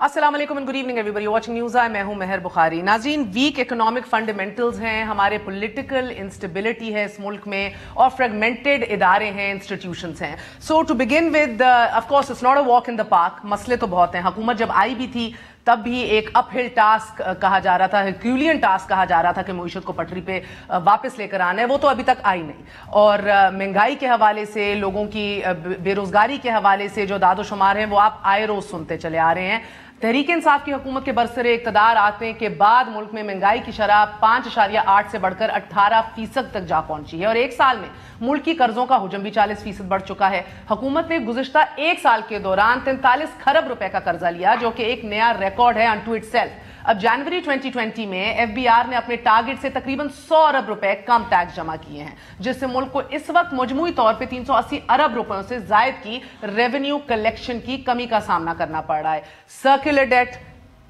अस्सलाम वालेकुम and good evening everybody watching news आई, मैं हूं मेहर बुखारी। नाज़रीन, वीक इकोनॉमिक फंडामेंटल्स हैं, हमारे पॉलिटिकल इंस्टेबिलिटी है इस मुल्क में और फ्रेगमेंटेड इदारे हैं, इंस्टीट्यूशंस हैं। So to begin with, of course it's not a walk in the park. मसले तो बहुत हैं। हुकूमत जब आई भी थी तब भी एक अपहिल टास्क कहा जा रहा था, हर्क्यूलियन टास्क कहा जा रहा था कि मईशत को पटरी पे वापस लेकर आना है। वो तो अभी तक आई नहीं। और महंगाई के हवाले से, लोगों की बेरोजगारी के हवाले से जो दादोशुमार हैं वो आप आए रोज सुनते चले आ रहे हैं। तहरीक इंसाफ की हुकूमत के बरसरे इक़्तिदार आने के बाद मुल्क में महंगाई की शरह 5.8 से बढ़कर 18% तक जा पहुंची है और एक साल में मुल्क की कर्जों का हुजम भी 40% बढ़ चुका है। हुकूमत ने गुज़िश्ता एक साल के दौरान 43 खरब रुपए का कर्जा लिया, जो कि एक नया रिकॉर्ड है अनटू इटसेल्फ। अब जनवरी 2020 में एफबीआर ने अपने टारगेट से तकरीबन 100 अरब रुपए कम टैक्स जमा किए हैं, जिससे मुल्क को इस वक्त मजमूई तौर पे 380 अरब रुपयों से जायद की रेवेन्यू कलेक्शन की कमी का सामना करना पड़ रहा है। सर्कुलर डेट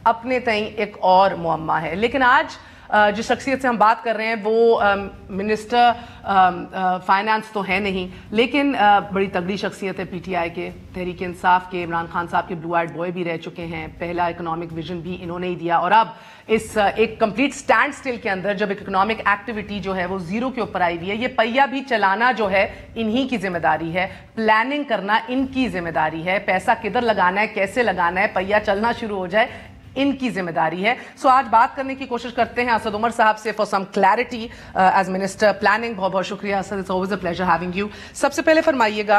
अपने तई एक और मुअम्मा है। लेकिन आज जिस शख्सियत से हम बात कर रहे हैं वो मिनिस्टर फाइनेंस तो है नहीं, लेकिन बड़ी तगड़ी शख्सियत है पीटीआई के, तहरीक इंसाफ के। इमरान खान साहब के ब्लू आइड बॉय भी रह चुके हैं, पहला इकोनॉमिक विजन भी इन्होंने ही दिया। और अब इस एक कंप्लीट स्टैंड स्टिल के अंदर जब इकोनॉमिक एक्टिविटी जो है वो जीरो के ऊपर आई हुई है, ये पहिया भी चलाना जो है इन्हीं की जिम्मेदारी है, प्लानिंग करना इनकी जिम्मेदारी है, पैसा किधर लगाना है, कैसे लगाना है, पहिया चलना शुरू हो जाए, इनकी जिम्मेदारी है। सो आज बात करने की कोशिश करते हैं असद उमर साहब से for some clarity as minister planning. बहुत बहुत शुक्रिया Asad, it's always a pleasure having you. सबसे पहले फरमाइएगा,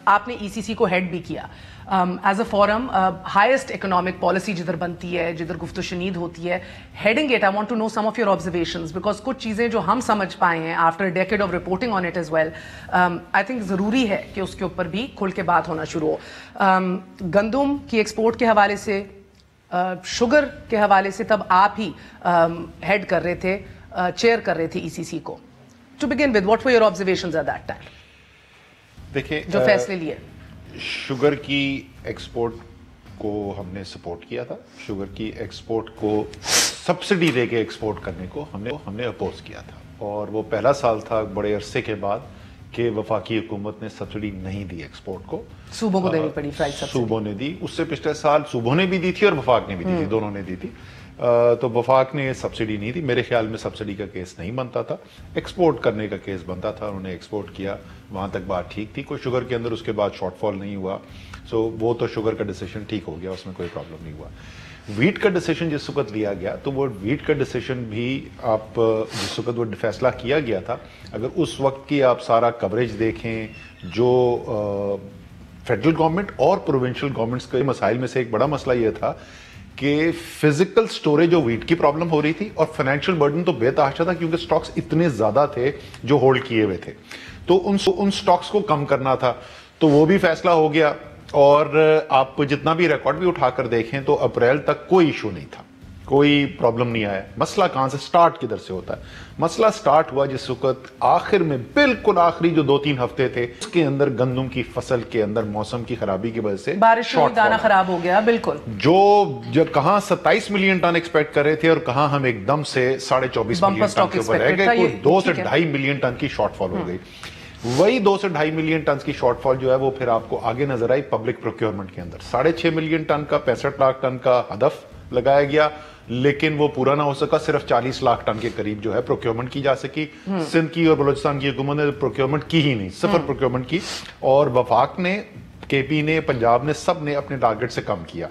आपने ईसीसी को हेड भी किया as a forum, highest economic policy जिधर बनती है, जिधर गुफ्तगू शनीद होती है, heading it, I want to know some of your observations, because कुछ चीज़ें जो हम समझ पाए हैं after a decade of reporting on it as well, I think ज़रूरी है कि उसके ऊपर भी खुल के बात होना शुरू हो। गंदम की एक्सपोर्ट के हवाले से, शुगर के हवाले से तब आप ही हेड कर रहे थे, चेयर कर रहे थे ईसीसी को। To begin with, what were your observations at that time? देखिए, जो फैसले लिए। शुगर की एक्सपोर्ट को हमने सपोर्ट किया था। शुगर की एक्सपोर्ट को सब्सिडी देके एक्सपोर्ट करने को हमने अपोज किया था। और वो पहला साल था बड़े अरसे के बाद कि वफाकी हुकूमत ने सब्सिडी नहीं दी एक्सपोर्ट को, सूबों को देनी पड़ी फ्राइड सब्सिडी। सूबों ने दी, उससे पिछले साल सूबों ने भी दी थी और वफाक ने भी दी थी, दोनों ने दी थी। तो वफाक ने सब्सिडी नहीं दी। मेरे ख्याल में सब्सिडी का केस नहीं बनता था, एक्सपोर्ट करने का केस बनता था। उन्होंने एक्सपोर्ट किया, वहां तक बात ठीक थी। कोई शुगर के अंदर उसके बाद शॉर्टफॉल नहीं हुआ, सो वो तो शुगर का डिसीजन ठीक हो गया, उसमें कोई प्रॉब्लम नहीं हुआ। वीट का डिसीजन जिस वक्त लिया गया, तो वो वीट का डिसीजन भी आप जिस वक्त वो फैसला किया गया था, अगर उस वक्त की आप सारा कवरेज देखें, जो फेडरल गवर्नमेंट और प्रोविंशियल गवर्नमेंट्स के मसाइल में से एक बड़ा मसला यह था कि फिजिकल स्टोरेज ऑफ वीट की प्रॉब्लम हो रही थी और फाइनेंशियल बर्डन तो बेतहाशा था, क्योंकि स्टॉक्स इतने ज्यादा थे जो होल्ड किए हुए थे, तो उन स्टॉक्स को कम करना था। तो वो भी फैसला हो गया। और आप जितना भी रिकॉर्ड भी उठाकर देखें तो अप्रैल तक कोई इशू नहीं था, कोई प्रॉब्लम नहीं आया। मसला कहां से स्टार्ट, किधर से होता है? मसला स्टार्ट हुआ जिस वक्त आखिर में, बिल्कुल आखिरी जो 2-3 हफ्ते थे, उसके अंदर गंदम की फसल के अंदर मौसम की खराबी की वजह से बारिश में दाना खराब हो गया। बिल्कुल, जो कहां 27 मिलियन टन एक्सपेक्ट कर रहे थे और कहां हम एकदम से 24.5 मिलियन टन के ऊपर रह गए, 2 से 2.5 मिलियन टन की शॉर्टफॉल हो गई। वही 2 से 2.5 मिलियन टन की शॉर्टफॉल जो है वो फिर आपको आगे नजर आई पब्लिक प्रोक्योरमेंट के अंदर। 6.5 मिलियन टन का 65 लाख टन का हदफ लगाया गया, लेकिन वो पूरा ना हो सका। सिर्फ 40 लाख टन के करीब जो है प्रोक्योरमेंट की जा सकी। सिंध की और बलूचिस्तान की हुकूमत ने प्रोक्योरमेंट की ही नहीं, सिर्फ प्रोक्योरमेंट की। और वफाक ने, केपी ने, पंजाब ने, सब ने अपने टारगेट से कम किया।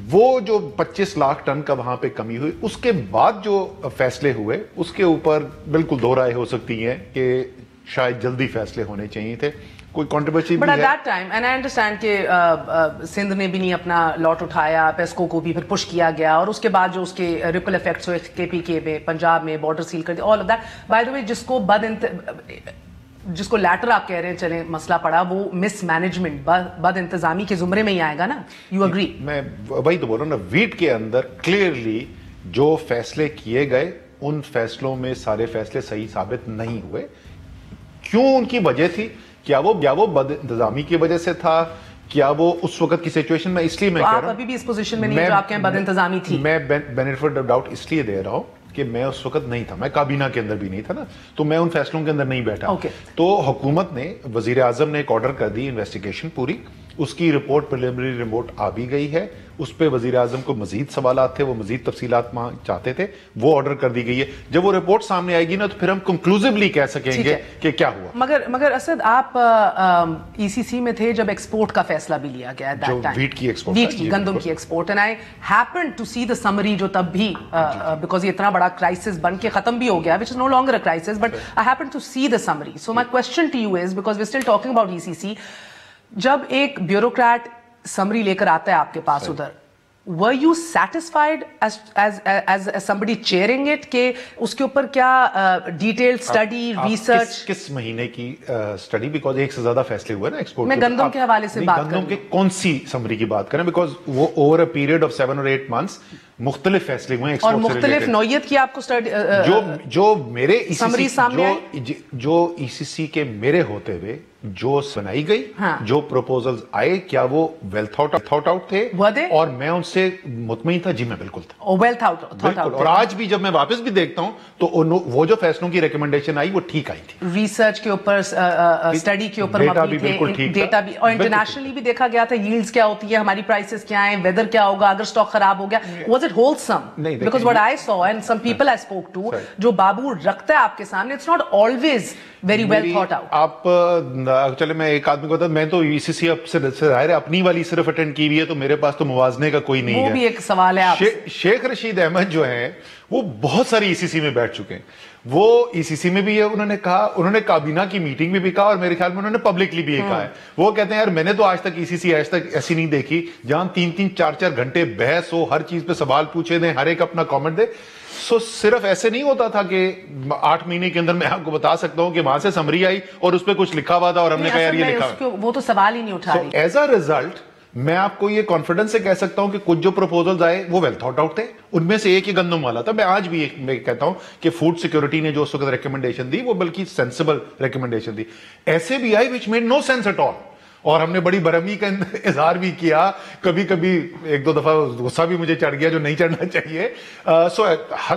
वो जो 25 लाख टन का वहां पे कमी हुई, उसके बाद जो फैसले हुए उसके ऊपर बिल्कुल दो राय हो सकती है कि शायद जल्दी फैसले होने चाहिए थे। कोई कंट्रोवर्सी भी है। But at that time, and I understand कि सिंध ने भी नहीं अपना लॉट उठाया, पेस्को को भी फिर पुश किया गया, और उसके बाद जो उसके रिपल इफेक्ट्स हुए केपीके में, पंजाब में बॉर्डर सील कर दिया, all of that. By the way, जिसको लैटर आप कह रहे हैं चले मसला पड़ा, वो मिसमैनेजमेंट, बद इंतजामी के जुमरे में ही आएगा ना। You agree? मैं वही तो बोल रहा हूँ ना, वीट के अंदर क्लियरली जो फैसले किए गए, उन फैसलों में सारे फैसले सही साबित नहीं हुए। क्यों? उनकी वजह थी, क्या वो बद इंतजामी की वजह से था, क्या वो उस वक्त की सिचुएशन में? इसलिए मैं कह रहा हूं, आप अभी भी इस पोजीशन में नहीं जो आपके बद इंतजामी थी। मैं बेनिफिट ऑफ डाउट इसलिए दे रहा हूं कि मैं उस वक्त नहीं था, मैं काबीना के अंदर भी नहीं था ना, तो मैं उन फैसलों के अंदर नहीं बैठा। Okay. तो हुकूमत ने, वजीर आजम ने एक ऑर्डर कर दी इन्वेस्टिगेशन पूरी, اس کی رپورٹ پریلیمنری رپورٹ آ بھی گئی ہے, اس پہ وزیر اعظم کو مزید سوالات تھے, وہ مزید تفصیلات چاہتے تھے, وہ آرڈر کر دی گئی ہے. جب وہ رپورٹ سامنے آئے گی نا تو پھر ہم کنکلوزیولی کہہ سکیں گے کہ کیا ہوا. مگر اسد آپ ای سی سی میں تھے جب ایکسپورٹ کا فیصلہ بھی لیا گیا جو ویٹ کی ایکسپورٹ, ویٹ کی, گندم کی export, and I happen to see the summary جو تب بھی بیکاز یہ اتنا بڑا کرائسس بن کے ختم بھی ہو گیا which is no longer a crisis, but I happen to see the summary. So my question to you is, because we're still talking about ECC, جب ایک بیوروکریٹ سمری لے کر آتا ہے آپ کے پاس ادھر, were you satisfied as somebody chairing it کہ اس کے اوپر کیا ڈیٹیل اسٹڈی ریسرچ, کس مہینے کی اسٹڈی, بیکاز ایک سے زیادہ فیصلے ہوئے نا ایکسپورٹ, میں گندم کے حوالے سے بات کروں, گندم کے کون سی سمری کی بات کریں, بیکاز وہ over a period of 7 or 8 months مختلف فیصلے ہوئے اور مختلف نوعیت کی آپ کو جو میرے سمری سامنے جو ای سی سی کے میرے ہوتے ہوئے جو بنائی گئی, جو پروپوزلز آئے, کیا وہ ویل تھاٹ آؤٹ تھے, اور میں ان سے مطمئن تھا. جی میں بالکل تھا, ویل تھاٹ آؤٹ. اور آج بھی جب میں واپس بھی دیکھتا ہوں تو وہ جو فیصلوں کی ریکمنڈیشن آئی وہ ٹھیک آئی تھی, ریسرچ کے اوپر, اسٹڈی کے اوپر مبنی تھے, ڈیٹا بھی, اور انٹرنیشنلی بھی دیکھا گیا تھا ییلڈز کیا ہوتی ہے, ہماری پرائسز کیا ہیں, ویدر کیا ہوگا اگر اسٹاک خراب ہو گیا. Was it wholesome? Because what I saw and some people I spoke to, جو بابو رکھتا ہے آپ کے سامنے, it's not always very well thought out. آپ چلے میں ایک آدمی کو بتا, میں تو ای سی سی اب سے ظاہر ہے اپنی والی صرف اٹینڈ کی ہوئی ہے, تو میرے پاس تو موازنے کا کوئی نہیں ہے. وہ بھی ایک سوال ہے آپ سے. شیخ رشید احمد جو ہیں وہ بہت ساری ای سی سی میں بیٹھ چکے ہیں, وہ ای سی سی میں بھی انہوں نے کہا, انہوں نے کابینہ کی میٹنگ میں بھی کہا, اور میرے خیال میں انہوں نے پبلکلی بھی کہا ہے. وہ کہتے ہیں یار میں نے تو آج تک ای سی سی آج تک ایسی نہیں دیکھی جہاں 3-4 گھنٹے بحث ہو, ہر چیز پہ سوال پوچھے دیں, ہر ایک اپنا کامنٹ دے. سو صرف ایسے نہیں ہوتا تھا کہ 8 مہینے کے اندر میں آپ کو بتا سکتا ہوں کہ وہاں سے سمری آئی اور اس پہ کچھ لکھا ہوا تھا اور ہم نے کہا یار یہ لکھا, وہ تو سوال ہی نہیں اٹھا رہی. ایز اے ریزلٹ میں آپ کو یہ کانفیڈنس سے کہہ سکتا ہوں کہ کچھ جو پروپوزلز آئے وہ ویل تھاٹ آؤٹ تھے. ان میں سے ایک ہی گندم والا تھا. میں آج بھی میں کہتا ہوں کہ فوڈ سیکورٹی نے جو اس وقت ریکمنڈیشن دی وہ بلکہ سینسیبل ریکمنڈیشن دی. ایسے بھی I which made no sense at all, اور ہم نے بڑی برہمی کا اظہار بھی کیا, کبھی کبھی 1-2 دفعہ غصہ بھی مجھے چڑھ گیا جو نہیں چڑھنا چاہیے. سو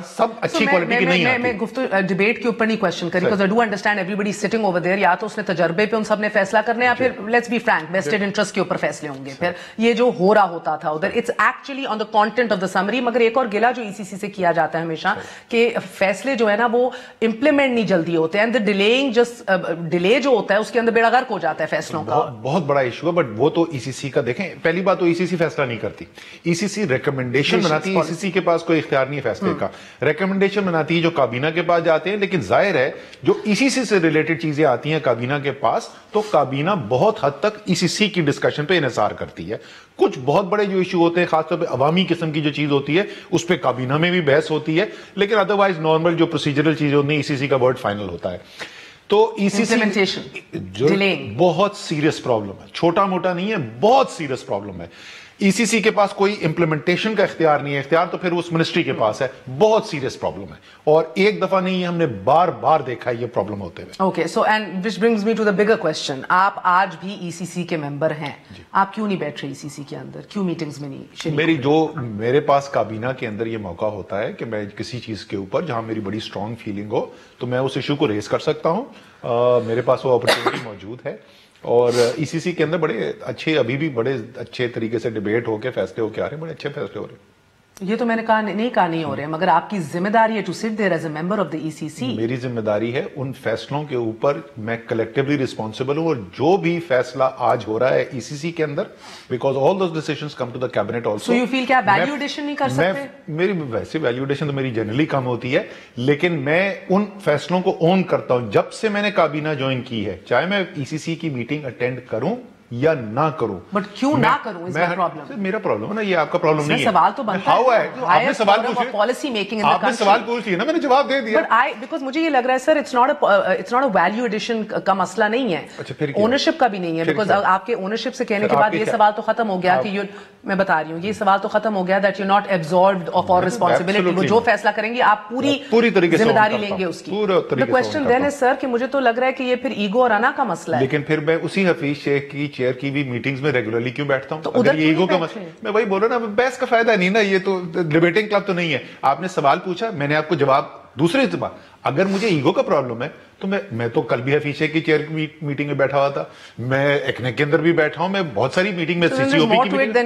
سب اچھی کوالٹی کی نہیں آتی. میں گفتگو ڈیبیٹ کے اوپر نہیں کوشچن کری, because I do understand everybody sitting over there, یا تو اس نے تجربے پہ ان سب نے فیصلہ کرنا, یا پھر let's be frank vested interest کے اوپر فیصلے ہوں گے. پھر یہ جو ہو رہا ہوتا تھا ادھر, it's actually on the content of the summary. مگر ایک اور گلا جو ای سی سی سے کیا جاتا ہے ہمیشہ کہ فیصلے جو ہے نا وہ امپلیمنٹ نہیں جلدی ہوتے, اینڈ دا ڈیلیئنگ جسٹ ڈیلے جو ہوتا ہے اس کے اندر بیڑا غرق ہو جاتا ہے فیصلوں کا. بہت بڑا ایشو ہے. بٹ وہ تو ای سی سی کا دیکھیں, پہلی بات تو ای سی سی فیصلہ نہیں کرتی, ای سی سی ریکمنڈیشن بناتی ہے. ای سی سی کے پاس کوئی اختیار نہیں ہے فیصلے کا, ریکمنڈیشن بناتی ہے جو کابینہ کے پاس جاتے ہیں. لیکن ظاہر ہے جو ای سی سی سے ریلیٹڈ چیزیں آتی ہیں کابینہ کے پاس, تو کابینہ بہت حد تک ای سی سی کی ڈسکشن پہ انحصار کرتی ہے. کچھ بہت بڑے جو ایشو ہوتے ہیں خاص طور پہ عوامی قسم کی جو چیز ہوتی ہے اس پہ کابینہ میں بھی بحث ہوتی ہے, لیکن ادروائز نارمل جو پروسیجرل چیزیں ہوتی ہیں ای سی سی کا ورڈ فائنل ہوتا ہے. تو ای سی سی بہت سیریس پرابلم ہے, چھوٹا موٹا نہیں ہے, بہت سیریس پرابلم ہے. ای سی سی کے پاس کوئی امپلیمنٹیشن کا اختیار نہیں ہے, اختیار تو پھر اس منسٹری کے پاس ہے. بہت سیریس پرابلم ہے, اور ایک دفعہ نہیں ہے, ہم نے بار بار دیکھا ہے یہ پرابلم ہوتے ہوئے. Okay, so and which brings me to the bigger question, آپ آج بھی ای سی سی کے ممبر ہیں, آپ کیوں نہیں بیٹھ رہے ای سی سی کے اندر, کیوں میٹنگز میں نہیں؟ میرے پاس کابینہ کے اندر یہ موقع ہوتا ہے کہ میں کسی چیز کے اوپر جہاں میری بڑی اسٹرانگ فیلنگ ہو تو میں اس ایشو کو ریز کر سکتا ہوں. میرے پاس وہ اپرچونٹی موجود ہے, اور ای سی سی کے اندر بڑے اچھے, ابھی بھی بڑے اچھے طریقے سے ڈیبیٹ ہو کے فیصلے ہو کے آ رہے ہیں, بڑے اچھے فیصلے ہو رہے ہیں. یہ تو میں نے کہا نہیں ہو رہے, مگر آپ کی ذمہ داری ہے to sit there as a member of the E C C. میری ذمہ داری ہے ان فیصلوں کے اوپر, میں کلیکٹیولی رسپانسبل ہوں, اور جو بھی فیصلہ آج ہو رہا ہے ای سی سی کے اندر, because all those decisions come to the cabinet also. So you feel کہ آپ ویلیو ایڈیشن نہیں کر سکتے؟ میری ویسے ویلیو ایڈیشن تو میری جنرلی کم ہوتی ہے, لیکن میں ان فیصلوں کو اون کرتا ہوں. جب سے میں نے کابینہ جوائن کی ہے, چاہے میں ای سی سی کی میٹنگ اٹینڈ کروں یا نہ کروں. بٹ کیوں نہ کروں, اس کا پرابلم میرا پرابلم ہے نا, یہ آپ کا پرابلم نہیں ہے. سوال تو بنتا ہے, آپ نے سوال پوچھا, policy making in the country. آپ نے سوال پوچھ لیا نا, میں نے جواب دے دیا. بٹ بیکاز مجھے یہ لگ رہا ہے sir it's not a value addition کا مسئلہ نہیں ہے, اونرشپ کا بھی نہیں ہے. بیکاز آپ کے اونرشپ سے کہنے کے بعد یہ سوال تو ختم ہو گیا کہ میں بتا رہی ہوں, یہ سوال تو ختم ہو گیا that you not absorbed of اور ریسپانسبلٹی. وہ جو فیصلہ کریں گے آپ پوری طریقے سے ذمہ داری لیں گے اس کی. دی کوسچن دین از سر کہ مجھے تو لگ رہا ہے کہ یہ پھر ایگو اور انا کا مسئلہ ہے. لیکن پھر میں اسی حفیظ شیخ کی چیئر کی بھی میٹنگز میں ریگولرلی کیوں بیٹھتا ہوں؟ اگر یہ ایگو کا مسئلہ, میں وہی بول رہا ہوں نا, بحث کا فائدہ نہیں نا, یہ تو ڈیبیٹنگ کلب تو نہیں ہے. آپ نے سوال پوچھا, میں نے آپ کو جواب दूसरी बात, अगर मुझे ईगो का प्रॉब्लम है तो मैं तो कल भी हफीशे की चेयर मीटिंग में बैठा हुआ था, मैं एक्नेक के अंदर भी बैठा हूं, मैं बहुत सारी मीटिंग में सीसीओपी की meeting.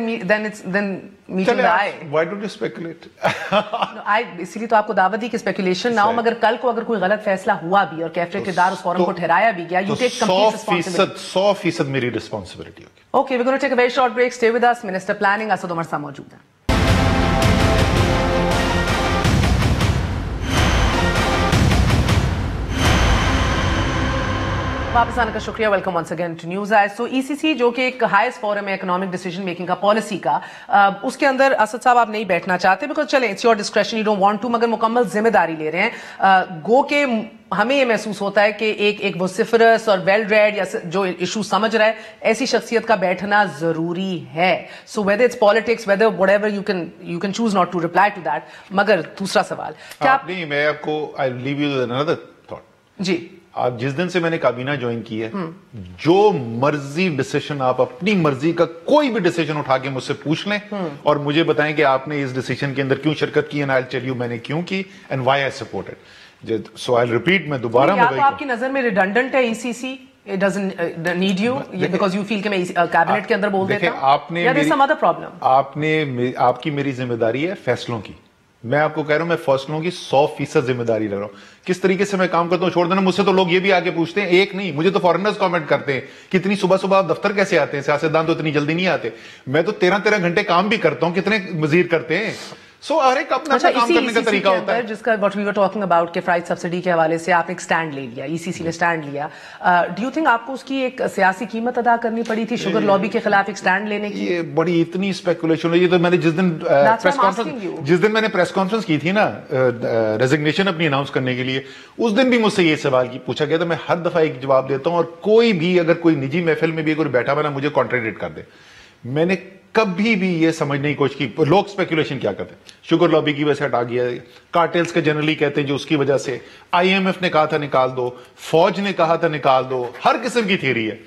Why don't you speculate? इसीलिए तो आपको दावत दी कि स्पेकुलेशन ना हो, मगर कल को अगर कोई गलत फैसला हुआ भी और कैफे किरदार उस फोरम को ठहराया भी गया, यू टेक कंप्लीट रिस्पांसिबिलिटी। 100% मेरी रिस्पांसिबिलिटी होगी। Okay, we are going to take a very short break, stay with us. Minister planning Asad Umar sahab मौजूद हैं। वापस आने का शुक्रिया, welcome once again to news I. So ECC जो कि एक हाईएस्ट फोरम है इकोनॉमिक डिसीजन मेकिंग का, पॉलिसी का, उसके अंदर असद साहब आप नहीं बैठना चाहते, बिकॉज चले it's your discretion, you don't want to, मगर मुकम्मल जिम्मेदारी ले रहे हैं। गो के हमें ये महसूस होता है कि एक वोसिफरस और वेल रेड या जो इशू समझ रहा है, ऐसी शख्सियत का बैठना जरूरी है। So whether it's politics, whether whatever, you can choose not to reply to that. मगर दूसरा सवाल क्या आप नहीं, मैं आपको I leave you another thought जी। आप जिस दिन से मैंने काबीना ज्वाइन की है, जो मर्जी डिसीजन, आप अपनी मर्जी का कोई भी डिसीजन उठा के मुझसे पूछ लें और मुझे बताएं कि आपने इस डिसीजन के अंदर क्यों शिरकत की, and I will tell you मैंने क्यों की and why I supported. So I will repeat, मैं दोबारा तो आपकी नजर में रिडंडेंट है ECC, it doesn't need you because you feel कि मैं कैबिनेट के अंदर बोल देता हूं, आपने या there is some other problem? आपकी मेरी जिम्मेदारी है फैसलों की। मैं आपको कह रहा हूं, मैं फैसलों की 100% जिम्मेदारी ले रहा हूं। किस तरीके से मैं काम करता हूं छोड़ देना, मुझसे तो लोग ये भी आके पूछते हैं, एक नहीं, मुझे तो फॉरेनर्स कमेंट करते हैं कि इतनी सुबह सुबह आप दफ्तर कैसे आते हैं, सियासतदान तो इतनी जल्दी नहीं आते। मैं तो 13-13 घंटे काम भी करता हूं, कितने वजीर करते हैं। सो हर एक अपना काम करने का तरीका होता है। जिसका what we were talking about के फ्राइड सब्सिडी के हवाले से आपने एक स्टैंड ले लिया, ईसीसी ने स्टैंड लिया। डू यू थिंक आपको उसकी एक सियासी कीमत अदा करनी पड़ी थी शुगर लॉबी के खिलाफ एक स्टैंड लेने की? ये बड़ी इतनी स्पेकुलेशन है। ये तो मैंने जिस दिन मैंने प्रेस कॉन्फ्रेंस की थी ना रेजिग्नेशन अपनी अनाउंस करने के लिए, उस दिन भी मुझसे ये सवाल की पूछा गया था। मैं हर दफा एक जवाब देता हूं, और कोई भी अगर कोई निजी महफिल में भी कोई बैठा बना मुझे कॉन्ट्रडिक्ट कर दे, मैंने कभी भी ये समझने की कोशिश की लोग स्पेकुलेशन क्या करते हैं। शुगर लॉबी की वजह से हटा गया, कार्टेल्स के जनरली कहते हैं जो उसकी वजह से, आईएमएफ ने कहा था निकाल दो, फौज ने कहा था निकाल दो, हर किस्म की थियरी है।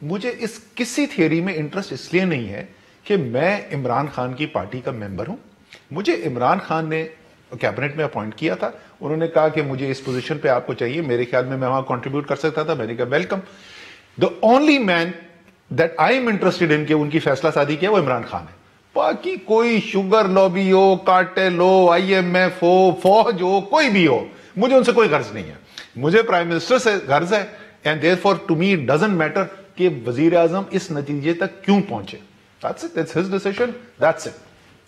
मुझे इस किसी थियरी में इंटरेस्ट इसलिए नहीं है कि मैं इमरान खान की पार्टी का मेंबर हूं। मुझे इमरान खान ने कैबिनेट में अपॉइंट किया था, उन्होंने कहा कि मुझे इस पोजीशन पे आपको चाहिए, मेरे ख्याल में मैं वहां कंट्रीब्यूट कर सकता था, मैंने कहा welcome. The only man that I am interested in के उनकी फैसला शादी किया वो इमरान खान है। बाकी कोई शुगर लॉबी हो, कार्टेल हो, आईएमएफ हो, फौज हो, कोई भी हो, मुझे उनसे कोई गर्ज नहीं है। मुझे प्राइम मिनिस्टर से गर्ज है, and therefore to me it doesn't matter कि वजीर आजम इस नतीजे तक क्यों पहुंचे। That's it, that's his decision, that's it.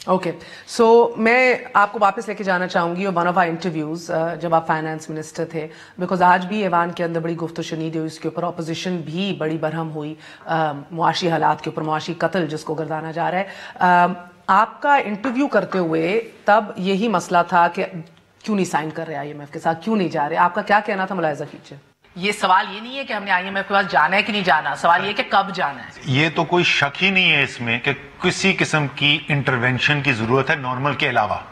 Okay, so मैं आपको वापस लेके जाना चाहूंगी वन ऑफ आवर इंटरव्यूज जब आप फाइनेंस मिनिस्टर थे, बिकॉज आज भी ऐवान के अंदर बड़ी गुफ्तगू शनीद हुई, उसके ऊपर अपोजिशन भी बड़ी बरहम हुई, मुआशी हालात के ऊपर, मुआशी कत्ल जिसको गर्दाना जा रहा है। आपका इंटरव्यू करते हुए तब यही मसला था कि क्यों नहीं साइन कर रहे आईएमएफ के साथ, क्यों नहीं जा रहे, आपका क्या कहना था? मुलाहिजा कीजिए। ये सवाल ये नहीं है कि हमने आईएमएफ के पास जाना है कि नहीं जाना, सवाल ये है कि कब जाना है। ये तो कोई शक ही नहीं है इसमें कि किसी किस्म की इंटरवेंशन की जरूरत है नॉर्मल के अलावा।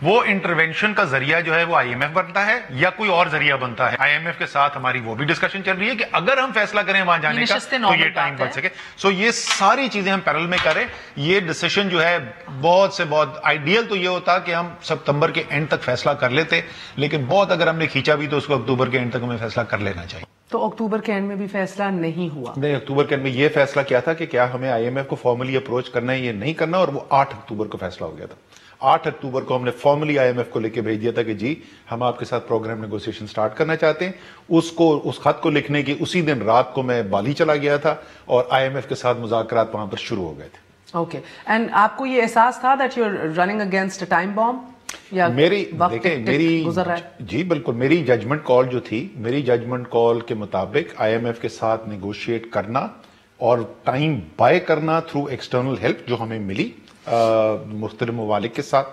वो इंटरवेंशन का जरिया जो है वो आईएमएफ बनता है या कोई और जरिया बनता है। आईएमएफ के साथ हमारी वो भी डिस्कशन चल रही है कि अगर हम फैसला करें वहां जाने का तो ये टाइम बच सके। सो ये सारी चीजें हम पैरेलल में करें। ये डिसीजन जो है बहुत से बहुत आइडियल तो ये होता कि हम सितंबर के एंड तक फैसला कर लेते, लेकिन बहुत अगर हमने खींचा भी तो उसको अक्टूबर के एंड तक हमें फैसला कर लेना चाहिए। तो अक्टूबर के एंड में भी फैसला नहीं हुआ? नहीं, अक्टूबर के एंड में ये फैसला किया था कि क्या हमें आईएमएफ को फॉर्मली अप्रोच करना है, ये नहीं करना, और वो 8 अक्टूबर को फैसला हो गया था। 8 अक्टूबर को हमने फॉर्मली आईएमएफ को लेके भेज दिया था कि जी हम आपके साथ प्रोग्राम नेगोशिएशन स्टार्ट करना चाहते हैं। उस खत को लिखने की उसी दिन रात को मैं बाली चला गया था और आईएमएफ के साथ मुज़ाकरात वहां पर शुरू हो गए थे। ओके, एंड आपको ये एहसास था that you are running against a time bomb? मेरी जी बिल्कुल, मेरी जजमेंट कॉल जो थी, मेरी जजमेंट कॉल के मुताबिक आईएमएफ के साथ नेगोशिएट करना और टाइम बाय करना थ्रू एक्सटर्नल हेल्प जो हमें मिली मुख्तलिफ ममालिक के साथ,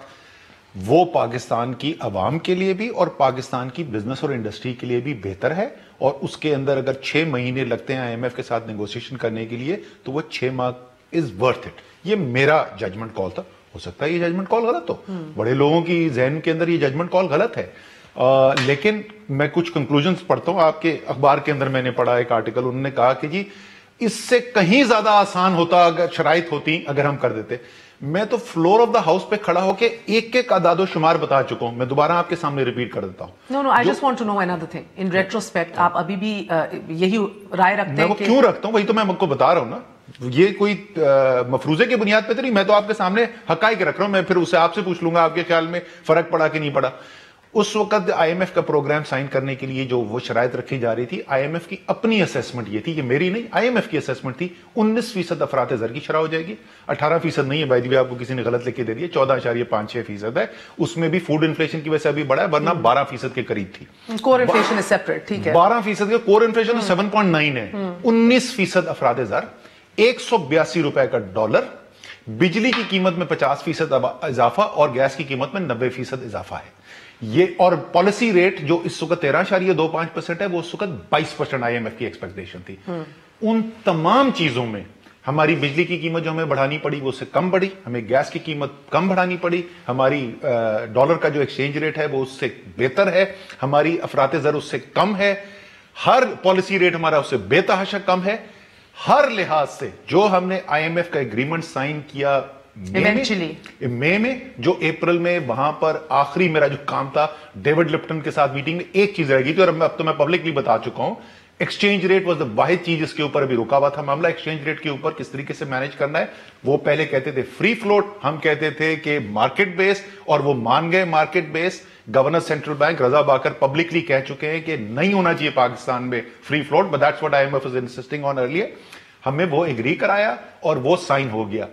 वो पाकिस्तान की अवाम के लिए भी और पाकिस्तान की बिजनेस और इंडस्ट्री के लिए भी बेहतर है। और उसके अंदर अगर 6 महीने लगते हैं आईएमएफ के साथ नेगोशिएशन करने के लिए तो वो 6 माह इज वर्थ इट। ये मेरा जजमेंट कॉल था। हो सकता है ये जजमेंट कॉल गलत हो, बड़े लोगों की जहन के अंदर ये जजमेंट कॉल गलत है, लेकिन मैं कुछ कंक्लूजन्स पढ़ता हूं। आपके अखबार के अंदर मैंने पढ़ा एक आर्टिकल, उन्होंने कहा कि जी इससे कहीं ज्यादा आसान होता अगर शराइत होती अगर हम कर देते। میں تو فلور آف دا ہاؤس پہ کھڑا ہو کے ایک ایک اعداد و شمار بتا چکا ہوں. میں دوبارہ آپ کے سامنے ریپیٹ کر دیتا ہوں. No, I just want to know another thing. In retrospect, آپ ابھی بھی یہی رائے رکھتے ہیں؟ میں وہ کیوں رکھتا ہوں وہی تو میں آپ کو بتا رہا ہوں نا. یہ کوئی مفروضے کی بنیاد پہ تو نہیں, میں تو آپ کے سامنے حقائق رکھ رہا ہوں. میں پھر اسے آپ سے پوچھ لوں گا آپ کے خیال میں فرق پڑا کہ نہیں پڑا. اس وقت آئی ایم ایف کا پروگرام سائن کرنے کے لیے جو وہ شرائط رکھی جا رہی تھی, آئی ایم ایف کی اپنی اسیسمنٹ یہ تھی, یہ میری نہیں, آئی ایم ایف کی اسیسمنٹ تھی 19% افراط زر کی شرح ہو جائے گی. 18% نہیں ہے بائی دی وے, آپ کو کسی نے غلط لکھ کے دے دیا, 14.56% ہے. اس میں بھی فوڈ انفلیشن کی وجہ سے ابھی بڑھا ہے, ورنہ 12% کے قریب تھی. کور انفلیشن از سیپریٹ, ٹھیک ہے. 12% کا کور انفلیشن 7.9 ہے. 19% افراط زر, 182 روپے کا ڈالر, بجلی کی قیمت میں 50% اضافہ اور گیس کی قیمت میں 90% اضافہ ہے. یہ اور پالیسی ریٹ جو اس وقت 13.25% ہے, وہ اس وقت 22% آئی ایم ایف کی ایکسپیکٹیشن تھی. ان تمام چیزوں میں ہماری بجلی کی قیمت جو ہمیں بڑھانی پڑی وہ اس سے کم بڑھی, ہمیں گیس کی قیمت کم بڑھانی پڑی, ہماری ڈالر کا جو ایکسچینج ریٹ ہے وہ اس سے بہتر ہے, ہماری افراط زر اس سے کم ہے, ہر پالیسی ریٹ ہمارا اس سے بے تحاشا کم ہے. ہر لحاظ سے جو ہم نے آئی ایم ایف کا ایگریمنٹ سائن کیا مئی میں, جو اپریل میں وہاں پر آخری میرا جو کام تھا ڈیوڈ لپٹن کے ساتھ میٹنگ میں, ایک چیز رہ گئی تھی اور اب تو میں پبلکلی بتا چکا ہوں, ایکسچینج ریٹ واز دا واحد چیز اس کے اوپر ابھی رکا ہوا تھا معاملہ. ایکسچینج ریٹ کے اوپر کس طریقے سے مینج کرنا ہے, وہ پہلے کہتے تھے فری فلوٹ, ہم کہتے تھے کہ مارکیٹ بیس, اور وہ مان گئے market base. Governor central bank Reza Baqir publicly کہہ چکے ہیں کہ نہیں ہونا چاہیے پاکستان میں free float, but that's what I M F is insisting on earlier. ہمیں وہ ایگری کرایا اور وہ سائن ہو گیا.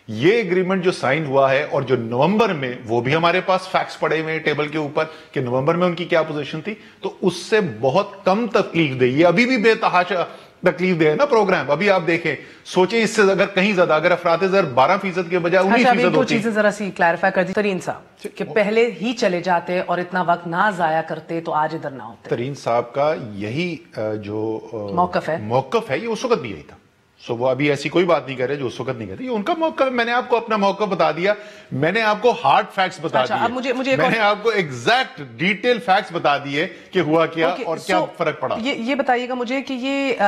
یہ ایگریمنٹ جو سائن ہوا ہے, اور جو نومبر میں, وہ بھی ہمارے پاس فیکٹس پڑے ہوئے ٹیبل کے اوپر کہ نومبر میں ان کی کیا پوزیشن تھی, تو اس سے بہت کم تکلیف دہ, یہ ابھی بھی بے تحاشا تکلیف دہ ہے نا پروگرام. ابھی آپ دیکھیں, سوچیں اس سے اگر کہیں زیادہ, اگر افراط زر 12% کے بجائے 19% ہوتی. چیزیں ذرا سی کلیریفائی کر دی ترین صاحب, کہ پہلے ہی چلے جاتے اور اتنا وقت نہ ضائع کرتے تو آج ادھر نہ ہوتے. ترین صاحب کا یہی جو موقف ہے یہ اس وقت بھی یہی تھا. سو وہ ابھی ایسی کوئی بات نہیں کر رہے جو اس وقت نہیں کہتے, یہ ان کا موقع ہے. میں نے آپ کو اپنا موقع بتا دیا, میں نے آپ کو ہارڈ فیکٹس بتا دیے, میں نے آپ کو ایگزیکٹ ڈیٹیل فیکٹس بتا دیے کہ ہوا کیا اور کیا فرق پڑا. یہ بتائیے گا مجھے کہ یہ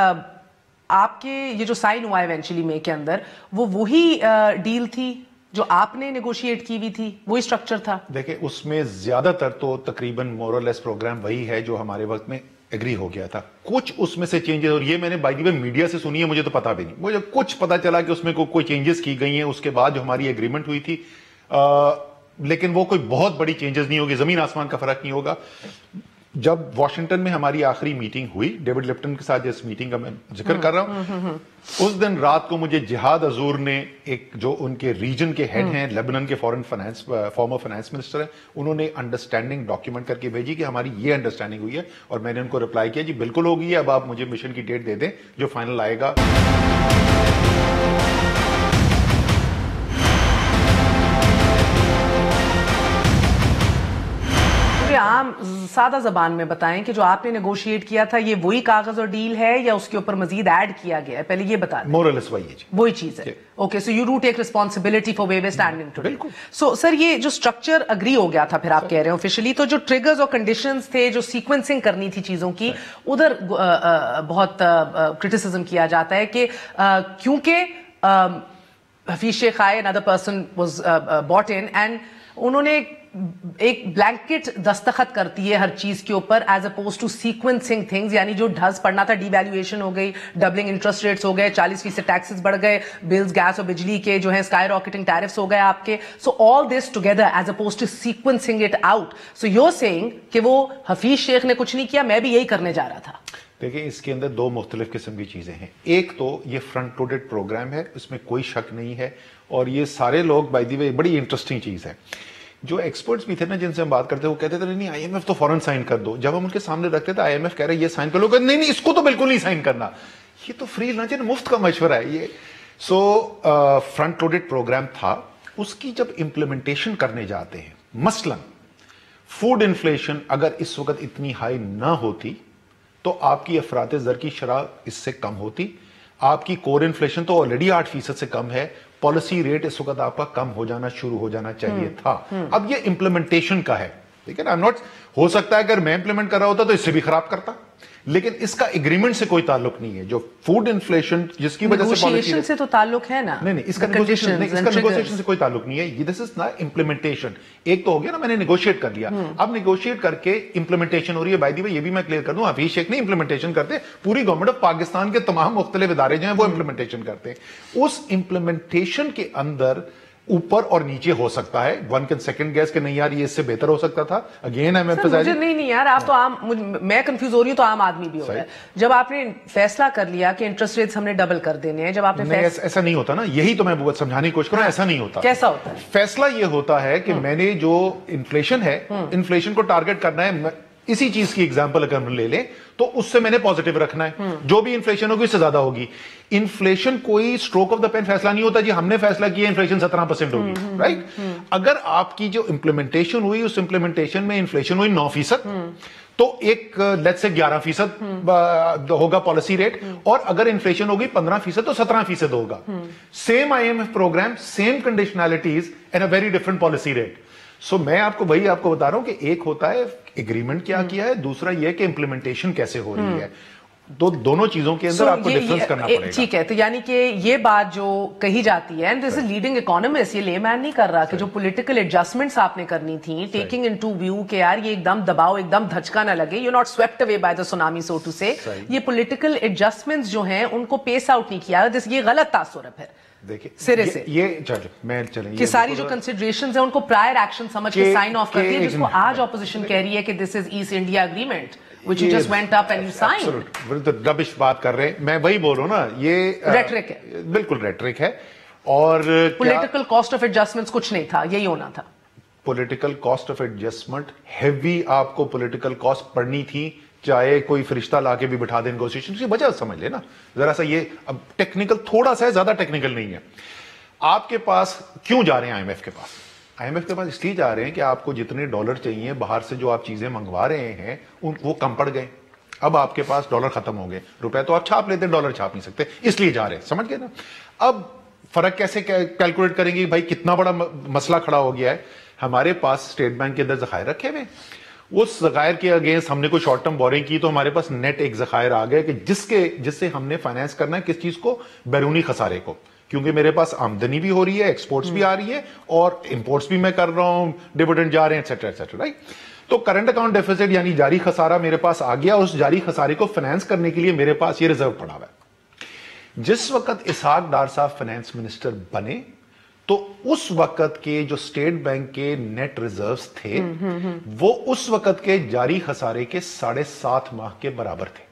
آپ کے یہ جو سائن ہوا ہے ایونچولی مئی کے اندر, وہ وہی ڈیل تھی جو آپ نے نیگوشیٹ کی ہوئی تھی, وہی سٹرکچر تھا؟ دیکھیں اس میں زیادہ تر تو تقریباً مور اور لیس پروگرام وہی ہے جو ہمارے وقت میں ایگری ہو گیا تھا. کچھ اس میں سے چینجز, اور یہ میں نے بائی دی وے میڈیا سے سنی ہے, مجھے تو پتا بھی نہیں, مجھے کچھ پتا چلا کہ اس میں کوئی چینجز کی گئی ہیں اس کے بعد جو ہماری ایگریمنٹ ہوئی تھی, لیکن وہ کوئی بہت بڑی چینجز نہیں ہوگی, زمین آسمان کا فرق نہیں ہوگا. جب واشنگٹن میں ہماری آخری میٹنگ ہوئی ڈیوڈ لپٹن کے ساتھ, جس میٹنگ کا میں ذکر کر رہا ہوں, اس دن رات کو مجھے جہاد حضور نے, ایک جو ان کے ریجن کے ہیڈ ہیں, لیبنان کے فارمر فائنانس منسٹر ہیں, انہوں نے انڈرسٹینڈنگ ڈاکیومنٹ کر کے بھیجی کہ ہماری یہ انڈرسٹینڈنگ ہوئی ہے, اور میں نے ان کو رپلائی کیا جی بالکل ہوگی ہے, اب آپ مجھے مشن کی ڈیٹ دے دیں جو فائنل آئے گا. عام سادہ زبان میں بتائیں کہ جو آپ نے نیگوشیٹ کیا تھا یہ وہی کاغذ اور ڈیل ہے یا اس کے اوپر مزید ایڈ کیا گیا ہے, پہلے یہ بتا دیں. مورلس وہی چیز ہے. Okay, so you do take responsibility for where we standing today. بالکل. سو سر یہ جو اسٹرکچر اگری ہو گیا تھا, پھر آپ کہہ رہے ہیں آفیشلی, تو جو ٹریگرز اور کنڈیشنز تھے, جو سیکوینسنگ کرنی تھی چیزوں کی, ادھر بہت کرٹیسزم کیا جاتا ہے کہ کیونکہ حفیظ شیخ آئے, another person was bought in, and انہوں نے ایک بلینکٹ دستخط کرتی ہے ہر چیز کے اوپر, as oppose to sequencing things, یعنی جو ڈھز پڑنا تھا, ڈی ویلیویشن ہو گئی, ڈبلنگ انٹرسٹ ریٹس ہو گئے, 40% ٹیکسز بڑھ گئے, بلز گیس اور بجلی کے جو ہیں اسکائی راکٹنگ ٹیرفس ہو گئے آپ کے. So all this together as oppose to sequencing it out. So you are seeing کہ وہ حفیظ شیخ نے کچھ نہیں کیا, میں بھی یہی کرنے جا رہا تھا. دیکھیں اس کے اندر دو مختلف قسم کی چیزیں ہیں. ایک تو یہ فرنٹ لوڈڈ پروگرام ہے, اس میں کوئی شک نہیں ہے, اور یہ سارے لوگ بائی دی وے بڑی انٹرسٹنگ چیز ہے. جو ایکسپرٹس بھی تھے نا جن سے ہم بات کرتے وہ کہتے تھے نہیں آئی ایم ایف تو فوراً سائن کر دو. جب ہم ان کے سامنے رکھتے تھے آئی ایم ایف کہہ رہے یہ سائن کر لو, نہیں اس کو تو بالکل نہیں سائن کرنا, یہ تو فری لنچ مفت کا مشورہ ہے یہ. سو فرنٹ لوڈڈ پروگرام تھا. اس کی جب امپلیمنٹیشن کرنے جاتے ہیں, مثلا فوڈ انفلیشن اگر اس وقت اتنی ہائی نہ ہوتی تو آپ کی افراط زر کی شرح اس سے کم ہوتی. آپ کی کور انفلیشن تو آلریڈی 8% سے کم ہے, پالیسی ریٹ اس وقت آپ کا کم ہو جانا شروع ہو جانا چاہیے تھا. اب یہ امپلیمنٹیشن کا ہے, ٹھیک ہے نا. ہو سکتا ہے اگر میں امپلیمنٹ کر رہا ہوتا تو اس سے بھی خراب کرتا, لیکن اس کا एग्रीमेंट से कोई ताल्लुक नहीं है. जो फूड इन्फ्लेशन जिसकी वजह से नेगोशिएशन से तो ताल्लुक है ना. नहीं, इसका नेगोशिएशन से कोई ताल्लुक नहीं है. ये दिस इज ना इम्प्लीमेंटेशन. एक तो हो गया ना, मैंने नेगोशिएट कर लिया, अब नेगोशिएट करके इम्प्लीमेंटेशन हो रही है. बाय द वे ये भी मैं क्लियर कर दूं, हफीज शेख नहीं इम्प्लीमेंटेशन करते, पूरी गवर्नमेंट ऑफ पाकिस्तान के तमाम मुख्तलिफ इदारे जो हैं वो इम्प्लीमेंटेशन करते हैं. उस इम्प्लीमेंटेशन के अंदर ऊपर और नीचे हो सकता है. वन कैन सेकंड गैस के नहीं यार ये इससे बेहतर हो सकता था. अगेन आई एम एम्फसाइजिंग, नहीं यार, आप तो आम, मैं कंफ्यूज हो रही हूं तो आम आदमी भी हो रहा है. जब आपने फैसला कर लिया कि इंटरेस्ट रेट्स हमने डबल कर देने हैं, जब आपने ऐसा नहीं होता ना, यही तो मैं समझाने की कोशिश कर रहा हूं. ऐसा नहीं होता. कैसा होता है? फैसला ये होता है कि मैंने जो इन्फ्लेशन है, इन्फ्लेशन को टारगेट करना है. इसी चीज की एग्जांपल अगर हम ले लें तो उससे मैंने पॉजिटिव रखना है. जो भी इन्फ्लेशन होगी उससे ज्यादा होगी. इन्फ्लेशन कोई स्ट्रोक ऑफ द पेन फैसला नहीं होता जी हमने फैसला किया इन्फ्लेशन 17% होगी, राइट. अगर आपकी जो इंप्लीमेंटेशन हुई उस इंप्लीमेंटेशन में इन्फ्लेशन हुई 9%, तो एक लेट्स से 11% होगा पॉलिसी रेट, और अगर इन्फ्लेशन होगी 15% तो 17% होगा. Same IMF programme, same conditionalities and a very different policy rate. So मैं आपको बता रहा हूं कि एक होता है एग्रीमेंट क्या किया है, दूसरा यह कि इंप्लीमेंटेशन कैसे हो रही है. तो दोनों चीजों के अंदर आपको डिफरेंस करना पड़ेगा. ठीक है, तो यानी कि ये बात जो कही जाती है, and this is leading economist, ये लेमैन नहीं कर रहा, कि जो पॉलिटिकल एडजस्टमेंट्स आपने करनी थी, टेकिंग इनटू व्यू के यार ये एकदम दबाव, एकदम धचका ना लगे, you not swept away by the tsunami so to say, ये पॉलिटिकल एडजस्टमेंट्स जो हैं उनको पेस आउट नहीं किया. ये गलत तासुर है. फिर देखिए सिरे से ये चलो मैं चलेंगे कि सारी जो कंसिडरेशंस है उनको प्रायर एक्शन समझ के साइन ऑफ कर दिया, जिसको आज ऑपोजिशन कह रही है कि this is east India agreement which you just went up and you signed. तो रबिश बात कर रहे हैं, मैं वही बोल रहा हूं ना, ये रेटरिक है, बिल्कुल रेटरिक है. और पॉलिटिकल कॉस्ट ऑफ एडजस्टमेंट्स कुछ नहीं था, यही होना था. Political cost of adjustment heavy आपको पॉलिटिकल कॉस्ट पड़नी थी, चाहे कोई फरिश्ता लाके भी बिठा दे नेगोशिएशन की वजह समझ लेना जरा सा. ये अब टेक्निकल थोड़ा सा है, ज्यादा टेक्निकल नहीं है. आपके पास क्यों जा रहे हैं IMF के पास? IMF के पास इसलिए जा रहे हैं कि आपको जितने डॉलर चाहिए बाहर से, जो आप चीजें मंगवा रहे हैं वो कम पड़ गए. अब आपके पास डॉलर खत्म हो गए, रुपए तो आप छाप लेते हैं, डॉलर छाप नहीं सकते, इसलिए जा रहे हैं. समझ गए ना? अब फर्क कैसे कैलकुलेट करेंगे भाई, कितना बड़ा मसला खड़ा हो गया है. हमारे पास स्टेट बैंक के अंदर जखायर रखे हुए, उस जखायर के अगेंस्ट हमने कोई शॉर्ट टर्म बोरिंग की तो हमारे पास नेट एक जखायर आ गया कि जिससे हमने फाइनेंस करना है किस चीज को, बैरूनी खसारे को. क्योंकि मेरे पास आमदनी भी हो रही है, एक्सपोर्ट्स भी आ रही है, और इंपोर्ट्स भी मैं कर रहा हूं, डिविडेंड जा रहे हैं, एटसेट्रा एटसेट्रा, राइट. तो करंट अकाउंट डेफिसिट यानी जारी खसारा मेरे पास आ गया. उस जारी खसारे को फाइनेंस करने के लिए मेरे पास ये रिजर्व पड़ा हुआ है. जिस वक्त इसहाक डार साहब फाइनेंस मिनिस्टर बने तो उस वक्त के जो स्टेट बैंक के नेट रिजर्व्स थे वो उस वक्त के जारी खसारे के 7.5 माह के बराबर थे.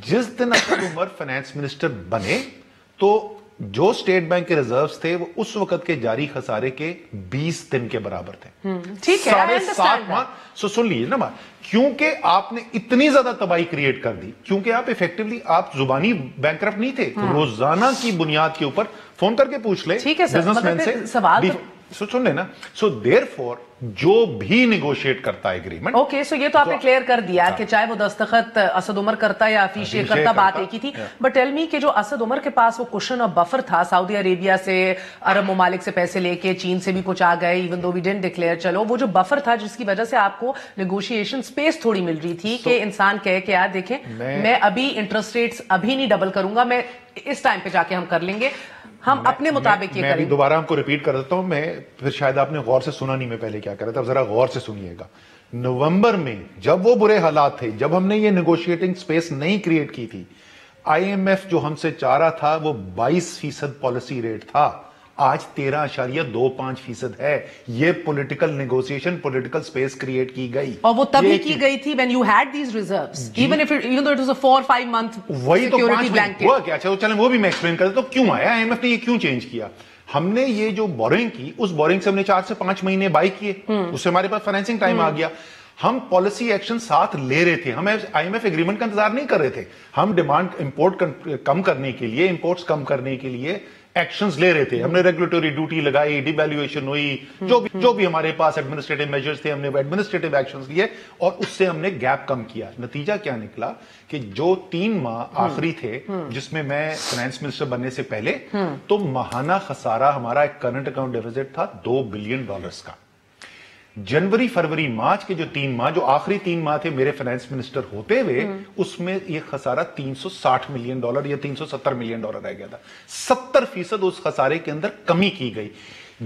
जिस दिन असद उमर फाइनेंस मिनिस्टर बने तो जो स्टेट बैंक के रिजर्व्स थे वो उस वक्त के जारी खसारे के 20 दिन के बराबर थे. ठीक है, 7.5 माह. सो सुन लीजिए ना बात, क्योंकि आपने इतनी ज्यादा तबाही क्रिएट कर दी, क्योंकि आप इफेक्टिवली आप जुबानी बैंकरप्ट नहीं थे, रोजाना की बुनियाद के ऊपर फोन करके पूछ ले बिजनेसमैन से सवाल. सुन लेना. सो देयरफॉर जो भी निगोशिएट करता है एग्रीमेंट, ओके, सो ये तो आपने क्लियर कर दिया कि चाहे वो दस्तखत असद उमर करता या हफीज शेख करता, बात एक ही थी. बट टेल मी कि जो असद उमर के पास वो कुशन और बफर था, सऊदी अरेबिया से, अरब ममालिक से पैसे लेके, चीन से भी कुछ आ गए, even though we didn't declare, चलो वो जो बफर था जिसकी वजह से आपको नेगोशिएशन स्पेस थोड़ी मिल रही थी कि इंसान कहे कि यार देखें मैं अभी इंटरेस्ट रेट्स अभी नहीं डबल करूंगा, मैं इस टाइम पे जाके हम कर लेंगे, हम अपने मुताबिक ये करेंगे. मैं दोबारा आपको रिपीट कर देता हूं, मैं फिर शायद आपने गौर से सुना नहीं मैं पहले क्या कर रहा था, अब जरा गौर से सुनिएगा. नवंबर में जब वो बुरे हालात थे, जब हमने ये नेगोशिएटिंग स्पेस नहीं क्रिएट की थी, IMF जो हमसे चाह रहा था वो 22% पॉलिसी रेट था, आज 13.25% है. ये political negotiation, political space create की गई, और वो तभी की गई थी when you had these reserves, even though it was a 4-5 month वही तो 5 blanket. हुआ क्या? चलो वो भी मैं एक्सप्लेन कर देता हूं क्यों आया, IMF ने ये क्यों चेंज किया. हमने ये जो बोरिंग की, उस बोरिंग से हमने 4 से 5 महीने बाय किए, उससे हमारे पास फाइनेंसिंग टाइम आ गया. हम पॉलिसी एक्शन साथ ले रहे थे, हम IMF एग्रीमेंट का इंतजार नहीं कर रहे थे. हम डिमांड इंपोर्ट कम करने के लिए, इंपोर्ट्स कम करने के लिए एक्शंस ले रहे थे. हमने रेगुलेटरी ड्यूटी लगाई, डिवैल्यूएशन हुई, जो भी हमारे पास एडमिनिस्ट्रेटिव मेजर्स थे हमने एडमिनिस्ट्रेटिव एक्शंस लिए, और उससे हमने गैप कम किया. नतीजा क्या निकला कि जो 3 माह आखिरी थे जिसमें मैं फाइनेंस मिनिस्टर बनने से पहले, तो माहाना खसारा हमारा एक करंट अकाउंट डेफिसिट था $2 बिलियन का. जनवरी फरवरी मार्च के जो 3 माह, जो आखिरी 3 माह थे मेरे फाइनेंस मिनिस्टर होते हुए, उसमें ये खसारा $360 मिलियन या $370 मिलियन रह गया था। 70% उस खसारे के अंदर कमी की गई।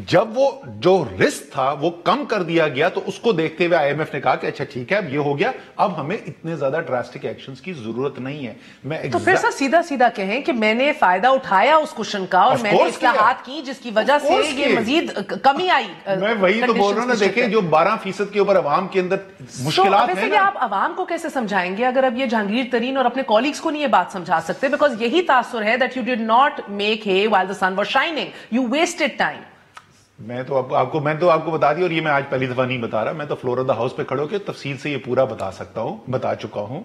जब वो जो रिस्क था वो कम कर दिया गया, तो उसको देखते हुए आईएमएफ ने कहा कि अच्छा ठीक है, अब ये हो गया, अब हमें इतने ज्यादा ड्रास्टिक एक्शंस की जरूरत नहीं है। तो फिर सर सीधा सीधा कहें कि मैंने फायदा उठाया उस कुशन का और मैंने इसका हाथ की, जिसकी वजह से ये मजीद कमी आई। मैं वही तो बोल रहा हूं ना, देखिए जो 12% के ऊपर अवाम के अंदर मुश्किलात है ना, आप अवाम को कैसे समझाएंगे अगर अब ये जहांगीर तरीन और अपने कॉलीग्स को नहीं ये बात समझा सकते? बिकॉज यही तासुर है that you did not make hay while the sun was shining, you wasted time. मैं तो आपको बता दी, और ये मैं आज पहली दफा नहीं बता रहा, मैं तो फ्लोर ऑफ द हाउस पे खड़े होकर तफसील से ये पूरा बता चुका हूं।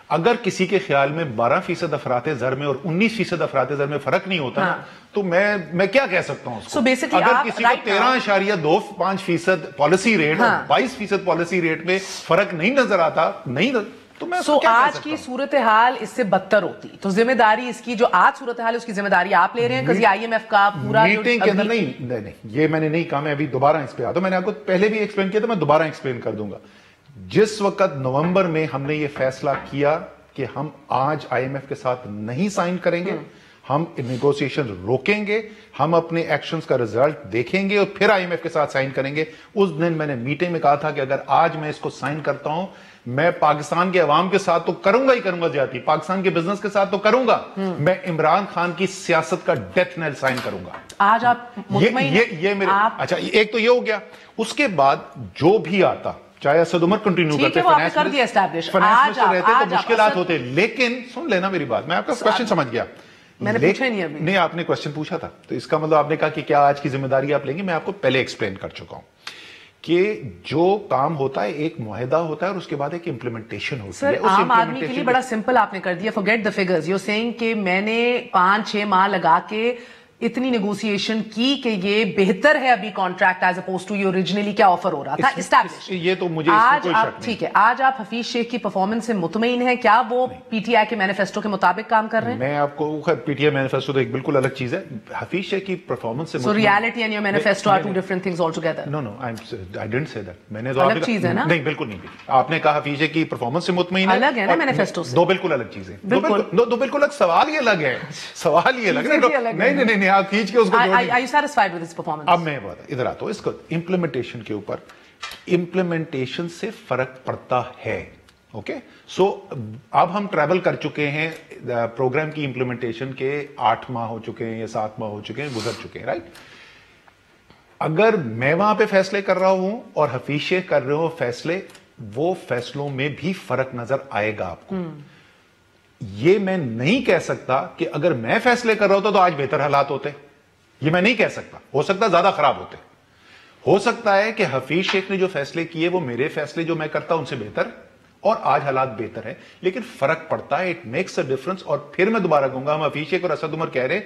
अगर किसी के ख्याल में 12% अफराते ज़र में और 19% अफराते ज़र में फर्क नहीं होता ना, तो मैं क्या कह सकता हूं उसको? अगर किसी को 13.25% पॉलिसी रेट और 22% पॉलिसी रेट में फर्क नहीं नजर आता, तो मैं आज की सूरत हाल इससे बदतर होती, तो जिम्मेदारी इसकी जो आज सूरत हाल है उसकी जिम्मेदारी आप ले रहे हैं? क्योंकि आईएमएफ का पूरा मीटिंग के अंदर नहीं, ये मैंने नहीं कहा, मैं अभी दोबारा इस पे आता हूं। मैंने आपको पहले भी एक्सप्लेन किया था, मैं दोबारा एक्सप्लेन कर दूंगा। जिस वक्त नवंबर में हमने ये फैसला किया कि हम आज आईएमएफ के साथ नहीं साइन करेंगे, हम नेगोशिएशन रोकेंगे, हम अपने एक्शंस का रिजल्ट देखेंगे और फिर आईएमएफ के साथ साइन करेंगे, उस दिन मैंने मीटिंग में कहा था कि अगर आज मैं इसको साइन करता हूं, मैं पाकिस्तान के अवाम के साथ तो करूंगा ही करूंगा ज्यादती, पाकिस्तान के बिजनेस के साथ तो करूंगा, मैं इमरान खान की सियासत का डेथ नेल साइन करूंगा। आज आप ये मेरे अच्छा, एक तो ये हो गया। उसके बाद जो भी आता, चाहे असद उमर कंटिन्यू करते, फाइनेंस मिनिस्टर रहते, तो मुश्किलात होते। लेकिन सुन लेना मेरी बात, मैं आपका क्वेश्चन समझ गया, मैंने पूछा नहीं अभी। नहीं, आपने क्वेश्चन पूछा था, तो इसका मतलब आपने कहा कि क्या आज की जिम्मेदारी आप लेंगे। मैं आपको पहले एक्सप्लेन कर चुका हूं कि जो काम होता है एक मुआहदा होता है और उसके बाद एक इंप्लीमेंटेशन होती है। आम आदमी के लिए बड़ा सिंपल आपने कर दिया, forget the figures, you saying कि मैंने 5-6 माह लगा के इतनी नेगोशिएशन की कि ये बेहतर है अभी कॉन्ट्रैक्ट एज अपोज टू ये ओरिजिनली क्या ऑफर हो रहा था, एस्टैब्लिश। ये तो मुझे आज कोई आप ठीक है, आज आप हफीज शेख की परफॉर्मेंस से मुतमईन है? क्या वो पीटीआई के मैनिफेस्टो के मुताबिक काम कर रहे हैं? मैं आपको पीटीआई मैनिफेस्टो तो एक बिल्कुल अलग चीज है, हफीज शेख की परफॉर्मेंस से reality and your manifesto are two different things altogether. No I didn't say that. मैंने तो अलग चीज है ना? नहीं, बिल्कुल नहीं। आपने कहा हफीज शेख की परफॉर्मेंस से मुतमईन है, अलग है ना मैनिफेस्टो से, दो बिल्कुल अलग चीजें, दो बिल्कुल अलग। सवाल ये अलग है, सवाल ये अलग है। नहीं, आप खींच के उसको Are you satisfied with his performance? अब मैं इधर आता हूं, इसको इंप्लीमेंटेशन के ऊपर, इंप्लीमेंटेशन से फर्क पड़ता है। ओके, सो अब हम ट्रैवल कर चुके हैं, प्रोग्राम की इंप्लीमेंटेशन के 8 माह हो चुके हैं या 7 माह हो चुके हैं, गुजर चुके हैं, राइट? अगर मैं वहां पे फैसले कर रहा हूं और हफीज शेख कर रहे हो फैसले, वो फैसलों में भी फर्क नजर आएगा आपको। ये मैं नहीं कह सकता कि अगर मैं फैसले कर रहा होता तो आज बेहतर हालात होते, ये मैं नहीं कह सकता। हो सकता ज्यादा खराब होते, हो सकता है कि हफीज शेख ने जो फैसले किए वो मेरे फैसले जो मैं करता उनसे बेहतर, और आज हालात बेहतर है, लेकिन फर्क पड़ता है, इट मेक्स अ डिफरेंस। और फिर मैं दोबारा कहूंगा, हम हफीज शेख और असद उमर कह रहे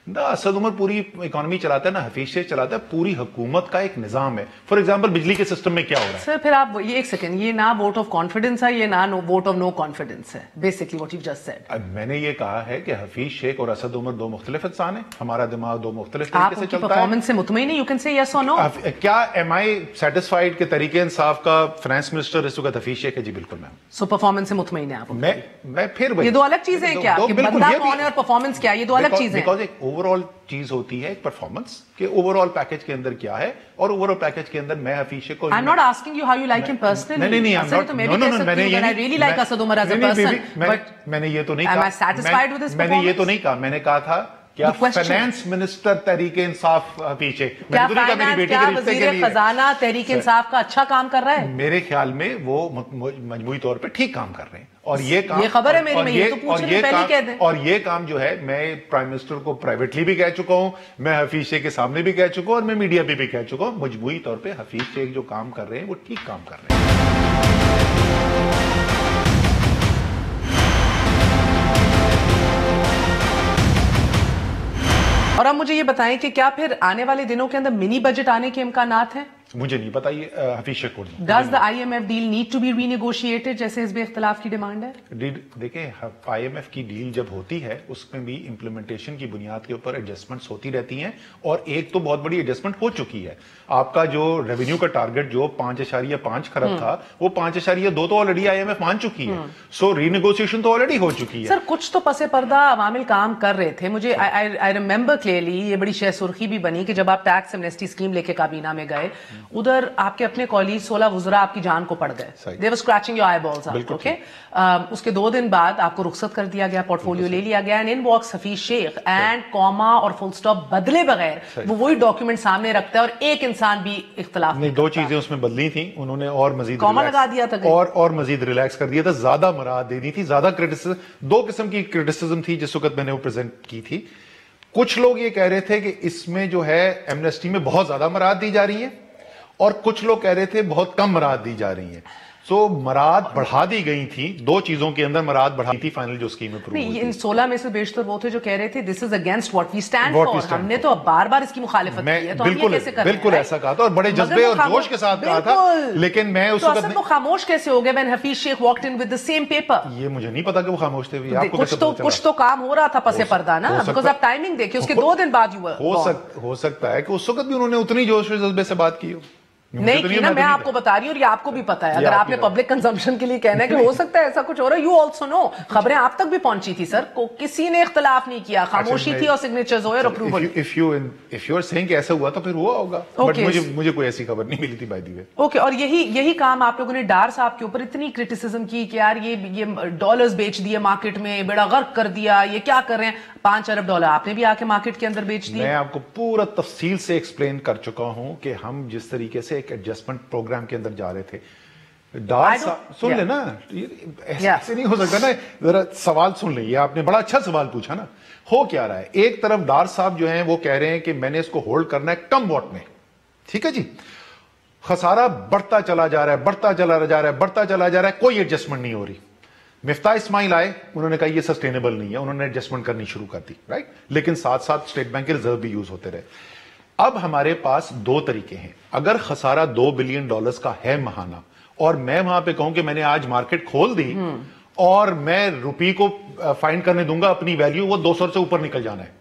ना, असद उमर पूरी इकोनॉमी चलाता है ना, हफीज शेख चलाता है पूरी हुकूमत का एक निजाम है। फॉर एग्जांपल बिजली के सिस्टम में क्या हो रहा है? सर फिर आप ये एक सेकंड, ये ना वोट ऑफ कॉन्फिडेंस है, ये ना वोट ऑफ नो कॉन्फिडेंस है, basically what you just said. मैंने ये कहा है कि हफीज शेख और असद उमर दो मुख्तलिफ इंसान है, हमारा दिमाग दो मुख्तलिफ तरीके से चलता है। परफॉर्मेंस से मुतमईन है, यू कैन से यस और नो। क्या एम आई सेटिस्फाइड के तरीके इंसाफ का फाइनेंस मिनिस्टर इस वक्त हफीज शेख है? जी बिल्कुल मैम। सो परफॉर्मेंस से मुतमईन है आप? मैं फिर ये दो अलग चीजें हैं क्या? बंदा कौन है और परफॉर्मेंस क्या है, ये दो अलग चीजें हैं। बिकॉज एक ओवरऑल चीज होती है, एक परफॉर्मेंस के ओवरऑल पैकेज के अंदर क्या है, और ओवरऑल पैकेज के अंदर मैं हफीज शेख को, I am not asking you how you like him personally. नहीं, मैंने I really like Asad Umar as a person, but मैंने ये तो नहीं कहा, am I satisfied with his performance? मैंने ये तो नहीं कहा, मैंने कहा था क्या फाइनेंस मिनिस्टर तहरीके इंसाफ पीछे, क्या वजीर खजाना तहरीके इंसाफ का अच्छा काम कर रहा है? मेरे ख्याल में वो मजमूई तौर पे ठीक काम कर रहे हैं, और ये काम, ये खबर है मेरी, ये तो पूछ रही पहले कह दें। और ये काम जो है, मैं प्राइम मिनिस्टर को प्राइवेटली भी कह चुका हूं, मैं हफीज शेख के सामने भी कह चुका हूं, और मैं मीडिया पे भी कह चुका हूं, मजमूई तौर पे हफीज शेख जो काम कर रहे हैं वो ठीक काम कर रहे हैं। और अब मुझे ये बताएं कि क्या फिर आने वाले दिनों के अंदर मिनी बजट आने के इम्कानात हैं? मुझे नहीं पता, ये हफीज शेख को नहीं। Does the IMF deal need to be renegotiated जैसे हिज़्ब इख्तिलाफ की डिमांड है? देखें, IMF की डील जब होती है उसमें भी इम्प्लीमेंटेशन की बुनियाद के ऊपर एडजस्टमेंट्स होती रहती हैं, और एक तो बहुत बड़ी एडजस्टमेंट हो चुकी है। आपका जो रेवेन्यू का टारगेट जो 5.5 खरब था, वो 5.2 तो ऑलरेडी IMF मान चुकी है। सो रीनेगोशिएशन तो ऑलरेडी हो चुकी है। सर कुछ तो पसे पर्दा अवामिल काम कर रहे थे। मुझे आई रिमेंबर क्लियरली, ये बड़ी शह सुर्खी भी बनी कि जब आप टैक्स एमनेस्टी स्कीम लेके काबीना में गए, उधर आपके अपने कॉलीग 16 वुज़रा आपकी जान को पड़ गए। They were scratching your eyeballs out, okay. उसके 2 दिन बाद आपको रुखसत कर दिया गया, पोर्टफोलियो ले लिया गया, and in walks Hafeez Sheikh and comma और फुल स्टॉप बदले बगैर वो वही डॉक्यूमेंट सामने रखता है, और एक इंसान भी इख्तिलाफ नहीं। 2 चीजें उसमें बदली थी उन्होंने, और मजीद कॉमा लगा दिया था, और मजीद रिलैक्स कर दिया था, ज्यादा मराद दे दी थी, ज्यादा क्रिटिसिज्म। 2 किस्म की क्रिटिसिज्म थी जिस वक्त मैंने वो प्रेजेंट की थी। कुछ लोग ये कह रहे थे कि इसमें जो है एमनेस्टी में बहुत ज्यादा मराद दी जा रही है, और कुछ लोग कह रहे थे बहुत कम मराद दी जा रही है। सो मराद बढ़ा दी गई थी, 2 चीजों के अंदर मराद बढ़ा दी थी फाइनल जो स्कीम अप्रूव हुई थी। इन 16 में से बेशतर वो थे जो कह रहे थे this is against what we stand for. हमने तो अब बार-बार इसकी मुखालिफत की है, तो हम ये कैसे कर रहे हैं? बिल्कुल ऐसा कहा था, और बड़े जज्बे और जोश के साथ कहा था, लेकिन मैं उस वक्त वो खामोश कैसे हो गए when Hafeez Sheikh walked in with the same paper? ये मुझे नहीं पता कि वो खामोश थे। कुछ तो काम हो रहा था पसे पर्दा ना, बिकॉज़ आप टाइमिंग देखिए, उसके 2 दिन बाद हो सकता है कि उस वक्त भी उन्होंने उतनी जोश और जज्बे से बात की हो। नहीं की ना, मैं आपको बता रही हूँ, और ये आपको भी पता है। अगर आपने पब्लिक कंजम्पशन के लिए कहना है कि हो सकता है ऐसा कुछ हो रहा है, यू ऑल्सो नो, खबरें आप तक भी पहुंची थी सर, किसी ने इख्तिलाफ नहीं किया, खामोशी थी और सिग्नेचर्स हुए और approval. If you are saying कि ऐसा हुआ तो फिर हुआ होगा, बट मुझे कोई ऐसी खबर नहीं मिली थी बाय द वे। ओके, और यही काम आप लोगों ने डार साहब के ऊपर इतनी क्रिटिसिज्म की कि यार ये डॉलर्स बेच दिए मार्केट में, बेड़ा गर्क कर दिया, ये क्या कर रहे हैं। 5 अरब डॉलर आपने भी आके मार्केट के अंदर बेच दिए। मैं आपको पूरा तफसील से एक्सप्लेन कर चुका हूं कि हम जिस तरीके से एक एडजस्टमेंट प्रोग्राम के अंदर जा रहे थे। सुन लेना, ऐसे नहीं हो सकता ना, जरा सवाल सुन ले। आपने बड़ा अच्छा सवाल पूछा ना। हो क्या रहा है, एक तरफ डार साहब जो हैं वो कह रहे हैं कि मैंने इसको होल्ड करना है कम वॉट में, ठीक है जी। खसारा बढ़ता चला जा रहा है, बढ़ता चला जा रहा है, बढ़ता चला जा रहा है, कोई एडजस्टमेंट नहीं हो रही। मिफ्ता इस्माइल आए, उन्होंने कहा ये सस्टेनेबल नहीं है, उन्होंने एडजस्टमेंट करनी शुरू कर दी, राइट। लेकिन साथ साथ स्टेट बैंक के रिजर्व भी यूज होते रहे। अब हमारे पास 2 तरीके हैं। अगर खसारा $2 बिलियन का है महाना, और मैं वहां पे कहूं कि मैंने आज मार्केट खोल दी और मैं रुपये को फाइंड करने दूंगा अपनी वैल्यू, वो 200 से ऊपर निकल जाना है।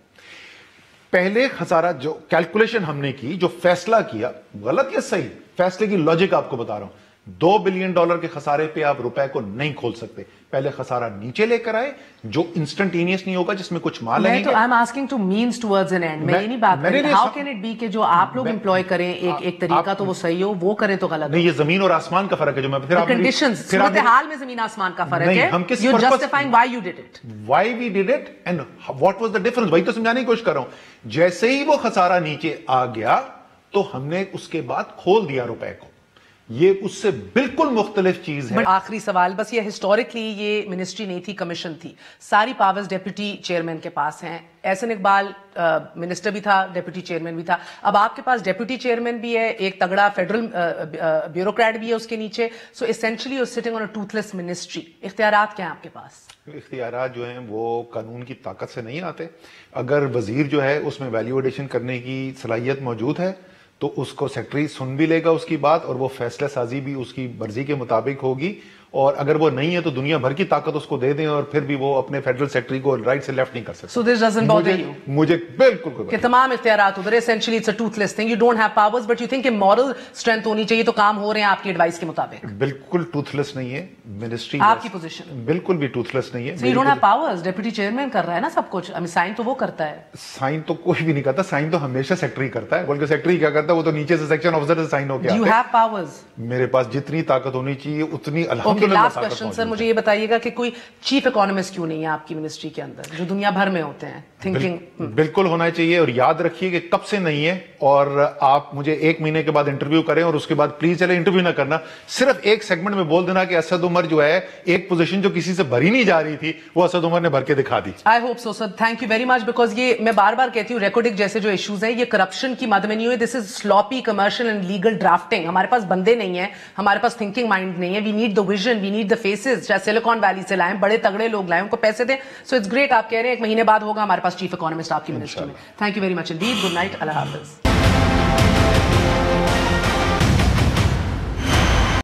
पहले खसारा जो कैलकुलेशन हमने की, जो फैसला किया, गलत या सही, फैसले की लॉजिक आपको बता रहा हूं। $2 बिलियन के खसारे पे आप रुपए को नहीं खोल सकते। पहले खसारा नीचे लेकर आए, जो इंस्टेंटेनियस नहीं होगा, जिसमें कुछ माल नहीं। तो I am asking to means towards an end. मैं ये नहीं बात कर रही, हाउ कैन इट बी कि जो आप लोग एम्प्लॉय करें एक तरीका तो वो सही हो, वो करें तो गलत नहीं। ये जमीन और आसमान का फर्क है जो मैं फिर कंडीशंस, सूरत-ए-हाल में जमीन आसमान का फर्क है। हम किस you justifying why you did it, why we did it and what was the difference, वही तो समझाने की कोशिश कर रहा हूं। जैसे ही वो खसारा नीचे आ गया तो हमने उसके बाद खोल दिया रुपए को। ये उससे बिल्कुल मुख्तलिफ चीज है। आखिरी सवाल बस, ये हिस्टोरिकली ये मिनिस्ट्री नहीं थी, कमीशन थी, सारी पावर्स डेप्यूटी चेयरमैन के पास हैं। एहसन इकबाल मिनिस्टर भी था, डेप्यूटी चेयरमैन भी था। अब आपके पास डेप्यूटी चेयरमैन भी है, एक तगड़ा फेडरल ब्यूरोक्रेट भी है उसके नीचे। So essentially you are sitting on a toothless ministry. इख्तियारात क्या हैं आपके पास? इख्तियारात जो हैं वो कानून की ताकत से नहीं आते। अगर वजीर जो है उसमें वैल्यू एडिशन करने की सलाहियत मौजूद है तो उसको सेक्रेटरी सुन भी लेगा उसकी बात, और वो फैसला साजी भी उसकी मर्जी के मुताबिक होगी। और अगर वो नहीं है तो दुनिया भर की ताकत उसको दे दें, और फिर भी वो अपने फेडरल सेक्रेटरी को राइट से लेफ्ट नहीं कर सकते। So this doesn't bother you? मुझे बिल्कुल कि तमाम इख्तियारात उधर, essentially it's a Toothless thing, you don't have powers but you think कि मॉरल स्ट्रेंथ होनी चाहिए, तो काम हो रहे हैं आपकी एडवाइस के मुताबिक। बिल्कुल टूथलेस नहीं है मिनिस्ट्री, आपकी पोजीशन बिल्कुल भी टूथलेस नहीं है। So you don't have powers, deputy chairman कर रहा है ना सब कुछ। आई मीन साइन तो वो करता है। साइन तो कोई भी नहीं करता, साइन तो हमेशा सेक्रेटरी करता है। बल्कि सेक्रेटरी क्या करता है, वो तो नीचे से सेक्शन ऑफिसर से साइन हो गया। You have powers? मेरे पास जितनी ताकत होनी चाहिए उतनी अल्हम्दुलिल्लाह। सर मुझे ये बताइएगा कि कोई चीफ इकोनॉमिस्ट क्यों नहीं है आपकी मिनिस्ट्री के अंदर, जो दुनिया भर में होते हैं थिंकिंग? बिल्कुल होना चाहिए, और याद रखिए कि कब से नहीं है। और आप मुझे 1 महीने के बाद इंटरव्यू करें और उसके बाद प्लीज चले इंटरव्यू ना करना, सिर्फ एक सेगमेंट में बोल देना कि असद उमर जो है एक पोजीशन जो किसी से भरी नहीं जा रही थी वो असद उमर ने भर के दिखा दी। I hope so sir, thank you very much. Because ये मैं बार बार कहती हूँ, रेकॉर्डिक जैसे जो इश्यूज हैं ये करप्शन की मद में नहीं हुए, this is sloppy commercial and legal drafting. हमारे पास बंदे नहीं है, हमारे पास थिंकिंग माइंड नहीं है। We need the vision, we need the faces. चाहे सिलिकॉन वैली से लाएं, बड़े तगड़े लोग लाएं, उनको पैसे दें। सो इट्स ग्रेट, आप कह रहे हैं 1 महीने बाद होगा हमारे पास चीफ इकोनॉमिस्ट आपकी मिनिस्ट्री में। Thank you very much Indeed. Good night, Allah Hafiz.